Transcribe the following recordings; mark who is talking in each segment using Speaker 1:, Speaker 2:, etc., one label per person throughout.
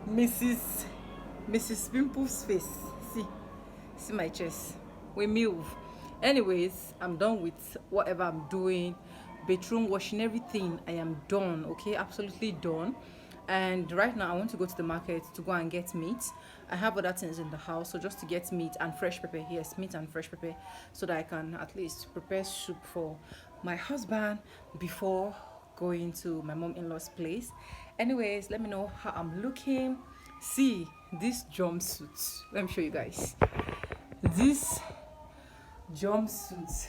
Speaker 1: Mrs. Pimple's face. See my chest. We move. Anyways, I'm done with whatever I'm doing. Bedroom washing, everything. I am done. Okay, absolutely done. And right now I want to go to the market to go and get meat. I have other things in the house, so just to get meat and fresh pepper. Yes, meat and fresh pepper, so that I can at least prepare soup for my husband before going to my mom-in-law's place. Anyways, let me know how I'm looking. See this jumpsuit. Let me show you guys this jumpsuit.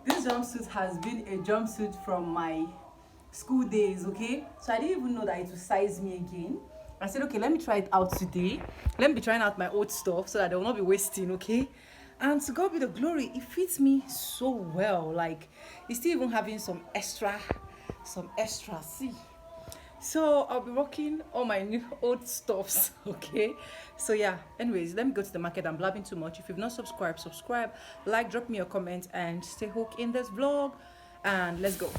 Speaker 1: This jumpsuit has been a jumpsuit from my school days. Okay, so I didn't even know that it would size me again. I said, okay, let me try it out today. Let me be trying out my old stuff so that I will not be wasting. Okay, and to God be the glory, it fits me so well. Like, it's still even having some extra. See, so I'll be rocking all my new old stuffs. Okay, so yeah, anyways, let me go to the market. I'm blabbing too much. If you've not subscribed, subscribe, like, drop me a comment, and stay hooked in this vlog. And let's go.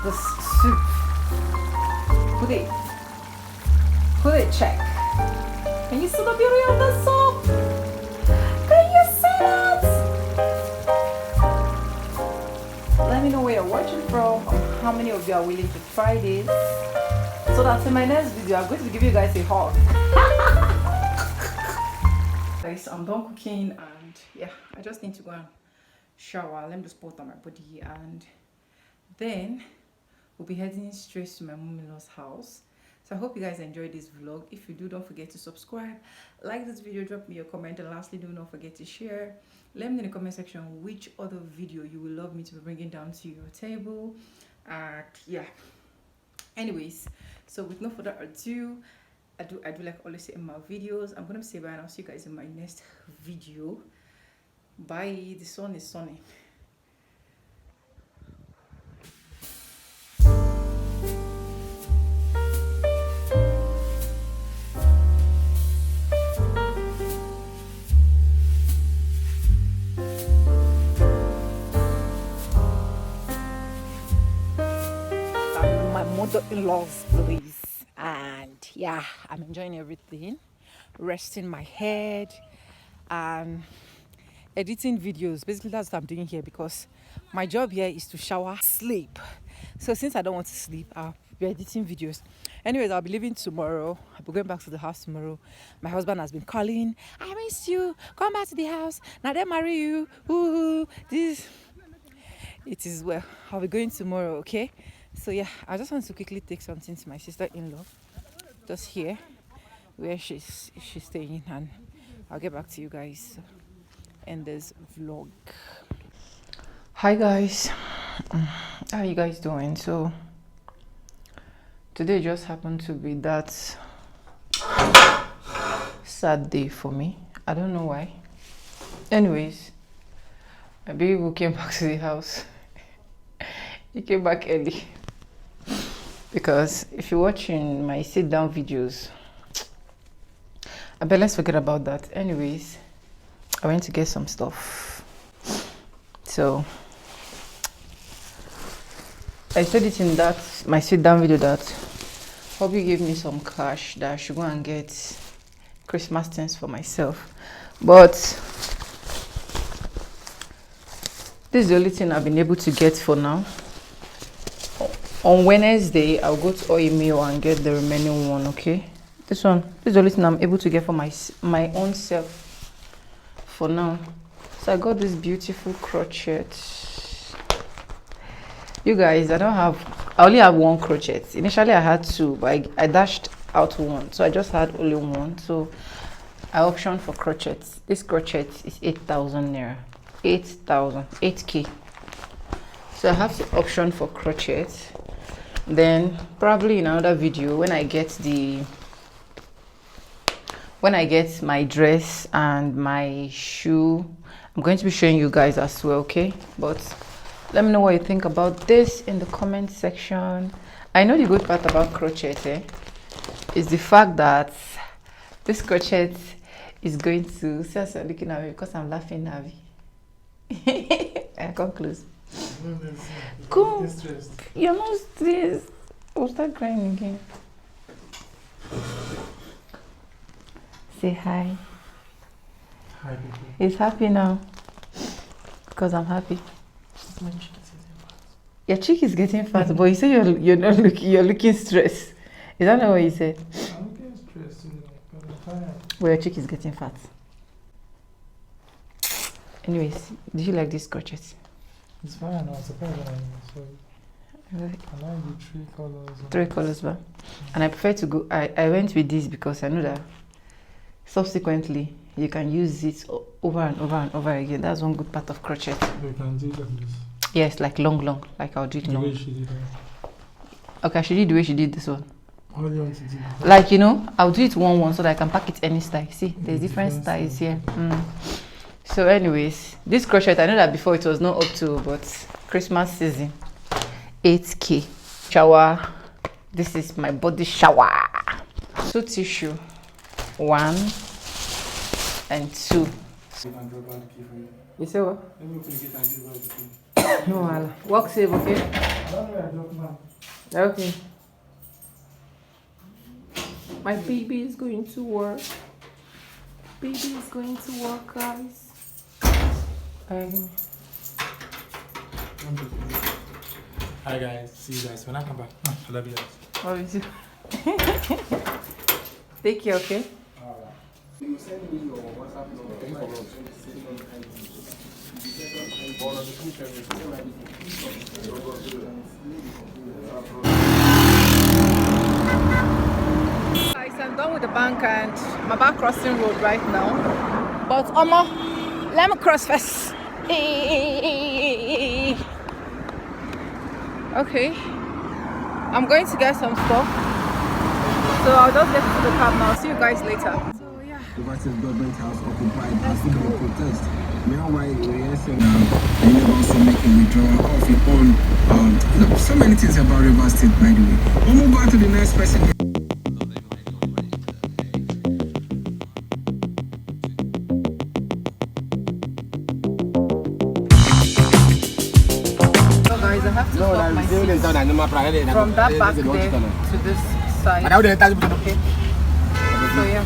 Speaker 1: The soup. Put it check. Can you see the beauty of the soup? Can you see it? Let me know where you're watching from. How many of you are willing to try this? So that in my next video, I'm going to give you guys a hug. Guys, I'm done cooking, and yeah, I just need to go and shower. Let me just put on my body, and then we'll be heading straight to my mom-in-law's house. So I hope you guys enjoyed this vlog. If you do, don't forget to subscribe, like this video, drop me a comment, and lastly, do not forget to share. Let me know in the comment section which other video you would love me to be bringing down to your table. Yeah, anyways, so with no further ado, I do like always say in my videos, I'm gonna say bye, and I'll see you guys in my next video. Bye. The sun is sunny. mother-in-law's place, and yeah, I'm enjoying everything, resting my head and editing videos. Basically, that's what I'm doing here because my job here is to shower, sleep. So since I don't want to sleep, I'll be editing videos. Anyways, I'll be leaving tomorrow. I'll be going back to the house tomorrow. My husband has been calling, I miss you, come back to the house, now they marry you. Ooh, this. It is well. I'll be going tomorrow, okay? So yeah, I just want to quickly take something to my sister-in-law, just here where she's staying, and I'll get back to you guys in this vlog. Hi guys, how are you guys doing? So today just happened to be that sad day for me. I don't know why. Anyways, my baby came back to the house. He came back early because if you're watching my sit down videos, but let's forget about that. Anyways, I went to get some stuff. So I said it in that my sit down video that Hobby gave me some cash that I should go and get Christmas things for myself. But this is the only thing I've been able to get for now. On Wednesday, I'll go to Oyemio and get the remaining one, okay? This is the only thing I'm able to get for my own self for now. So I got this beautiful crochet. You guys, I only have one crochet. Initially I had two, but I dashed out one. So I just had only one. So I optioned for crochet. This crochet is 8,000 naira. 8K. So I have to option for crochet. Then probably in another video when I get my dress and my shoe, I'm going to be showing you guys as well, okay? But let me know what you think about this in the comment section. I know the good part about crochet is the fact that this crochet is going to see us looking at me because I'm laughing, Navi. I come close. Come. You're not stressed. I'll start crying again. Say hi.
Speaker 2: Hi, people.
Speaker 1: He's happy now. Because I'm happy.
Speaker 2: My cheek is getting fat.
Speaker 1: Your cheek is getting fat, but you say you're not looking. You're looking stressed. Is that not what you said?
Speaker 2: I'm getting stressed, you know, but I'm tired.
Speaker 1: Well, your cheek is getting fat. Anyways, do you like this crochet?
Speaker 2: It's fine, I'm surprised when I saw it. I like the 3 colors.
Speaker 1: 3 colors, but and I prefer to go. I went with this because I know that subsequently you can use it over and over and over again. That's one good part of crochet.
Speaker 2: You can do it like this.
Speaker 1: Yes, like long, like I'll do it long.
Speaker 2: The way she did it.
Speaker 1: Okay, she did the way she did this one.
Speaker 2: What do you want to do?
Speaker 1: Like, you know, I'll do it one so that I can pack it any style. See, there's different styles here. So anyways, this crochet, I know that before it was not up to, but Christmas season, 8K. Shower. This is my body shower. So tissue, 1 and 2. You say what? No, work safe, okay? Okay. My baby is going to work. Baby is going to work, guys.
Speaker 2: Hi guys, see you guys when I come back. I love you guys.
Speaker 1: What is it? Take care, okay?
Speaker 3: You send me your WhatsApp number.
Speaker 1: Guys, I'm done with the bank and I'm about crossing road right now. But let me cross first. Okay. I'm going to get some stuff. So I'll just get to the cab now. See you guys later. So yeah.
Speaker 4: The Vice government house occupied as the protest. Meanwhile, they are also making withdrawal of your own. So many things about River State, by the way. We'll move on to the next person.
Speaker 1: So guys, I have to stop my sis. from that back there to this side. Okay. So yeah.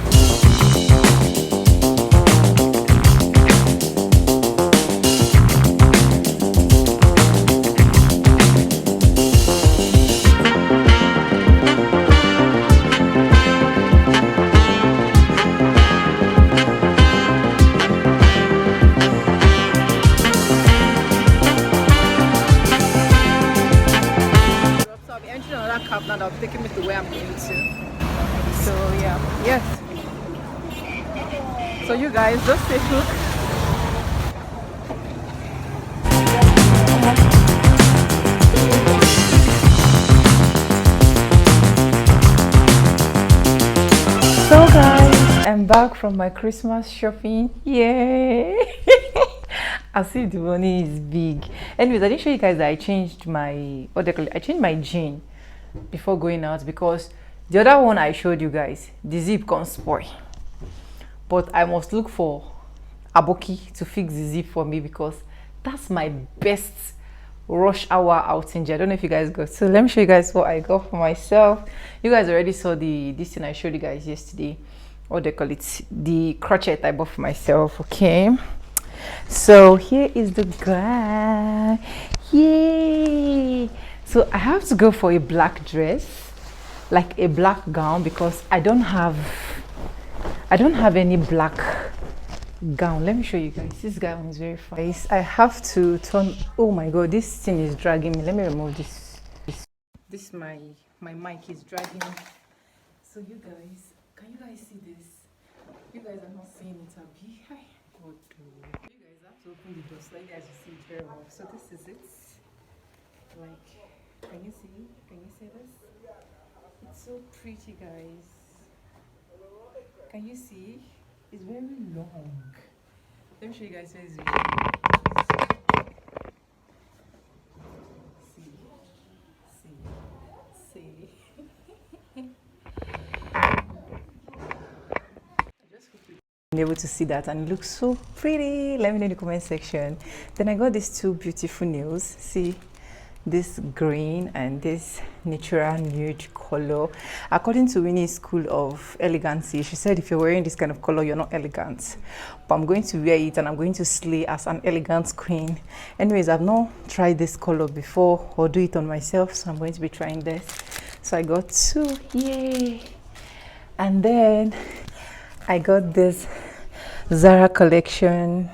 Speaker 1: So I'll be entering another cab now that'll be taking me to where I'm going to. So yeah, yes. So you guys just take a look. So guys, I'm back from my Christmas shopping. Yay! I see the money is big. Anyways, I didn't show you guys that I changed my I changed my jean before going out because the other one I showed you guys, the zip can't spoil. But I must look for Aboki to fix the zip for me because that's my best rush hour outing. I don't know if you guys got. So let me show you guys what I got for myself. You guys already saw this thing I showed you guys yesterday. What they call it? The crochet I bought for myself. Okay. So here is the guy. Yay! So I have to go for a black dress, like a black gown, because I don't have any black gown. Let me show you guys. This gown is very fun. I have to turn. Oh my god, this thing is dragging me. Let me remove this. This my mic is dragging me. So you guys, can you guys see this? You guys are not seeing it. Abi. Hi. God. You guys have to open the door so you guys will see it very well. So this is it. Like, can you see? Can you see this? It's so pretty, guys. Can you see? It's very long. Let me show you guys where it's really see. Been able to see that and it looks so pretty. Let me know in the comment section. Then I got these two beautiful nails. See, this green and this natural nude color. According to Winnie's school of elegancy, she said if you're wearing this kind of color, you're not elegant. But I'm going to wear it and I'm going to slay as an elegant queen. Anyways, I've not tried this color before or do it on myself, so I'm going to be trying this. So I got two. Yay! And then I got this Zara collection.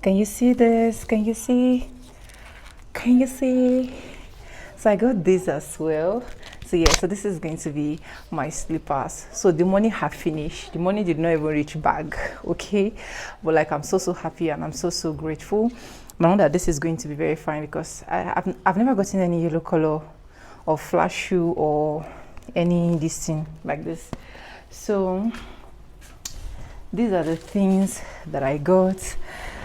Speaker 1: Can you see this? Can you see? Can you see? So I got this as well. So yeah, so this is going to be my slippers. So the money have finished. The money did not even reach bag, okay? But like I'm so happy and I'm so grateful. Now that this is going to be very fine because I've never gotten any yellow color or flash shoe or any this thing like this. So these are the things that I got.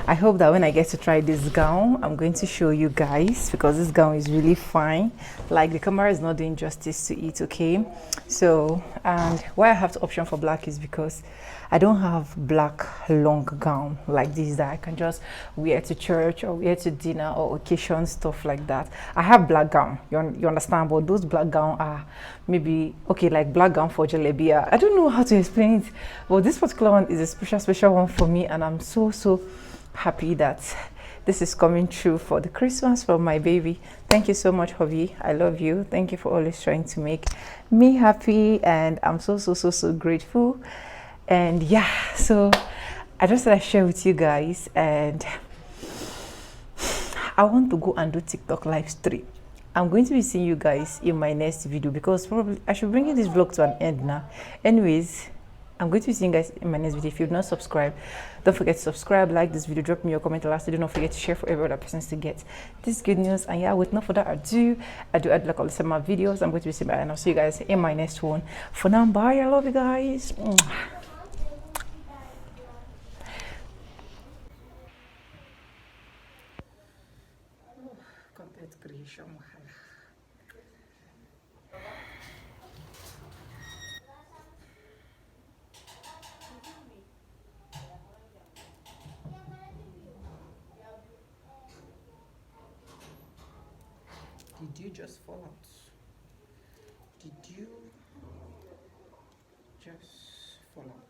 Speaker 1: I hope that when I get to try this gown, I'm going to show you guys because this gown is really fine. Like the camera is not doing justice to it, okay? So, and why I have the option for black is because I don't have black long gown like this that I can just wear to church or wear to dinner or occasion, stuff like that. I have black gown, you understand, but those black gown are maybe, okay, like black gown for jalebia. I don't know how to explain it, but this particular one is a special one for me and I'm so happy that this is coming true for the Christmas for my baby. Thank you so much, hubby. I love you. Thank you for always trying to make me happy and I'm so grateful. And yeah, so I just thought I'd share with you guys, and I want to go and do TikTok live stream. I'm going to be seeing you guys in my next video because probably I should bring this vlog to an end now. Anyways, I'm going to be seeing you guys in my next video. If you've not subscribed, don't forget to subscribe, like this video, drop me your comment. Lastly, do not forget to share for every other person to get this good news. And yeah, with no further ado, I do add like all the my videos. I'm going to be seeing you, and I'll see you guys in my next one. For now, bye. I love you guys. Content creation. Did you just fall out? Did you just fall out?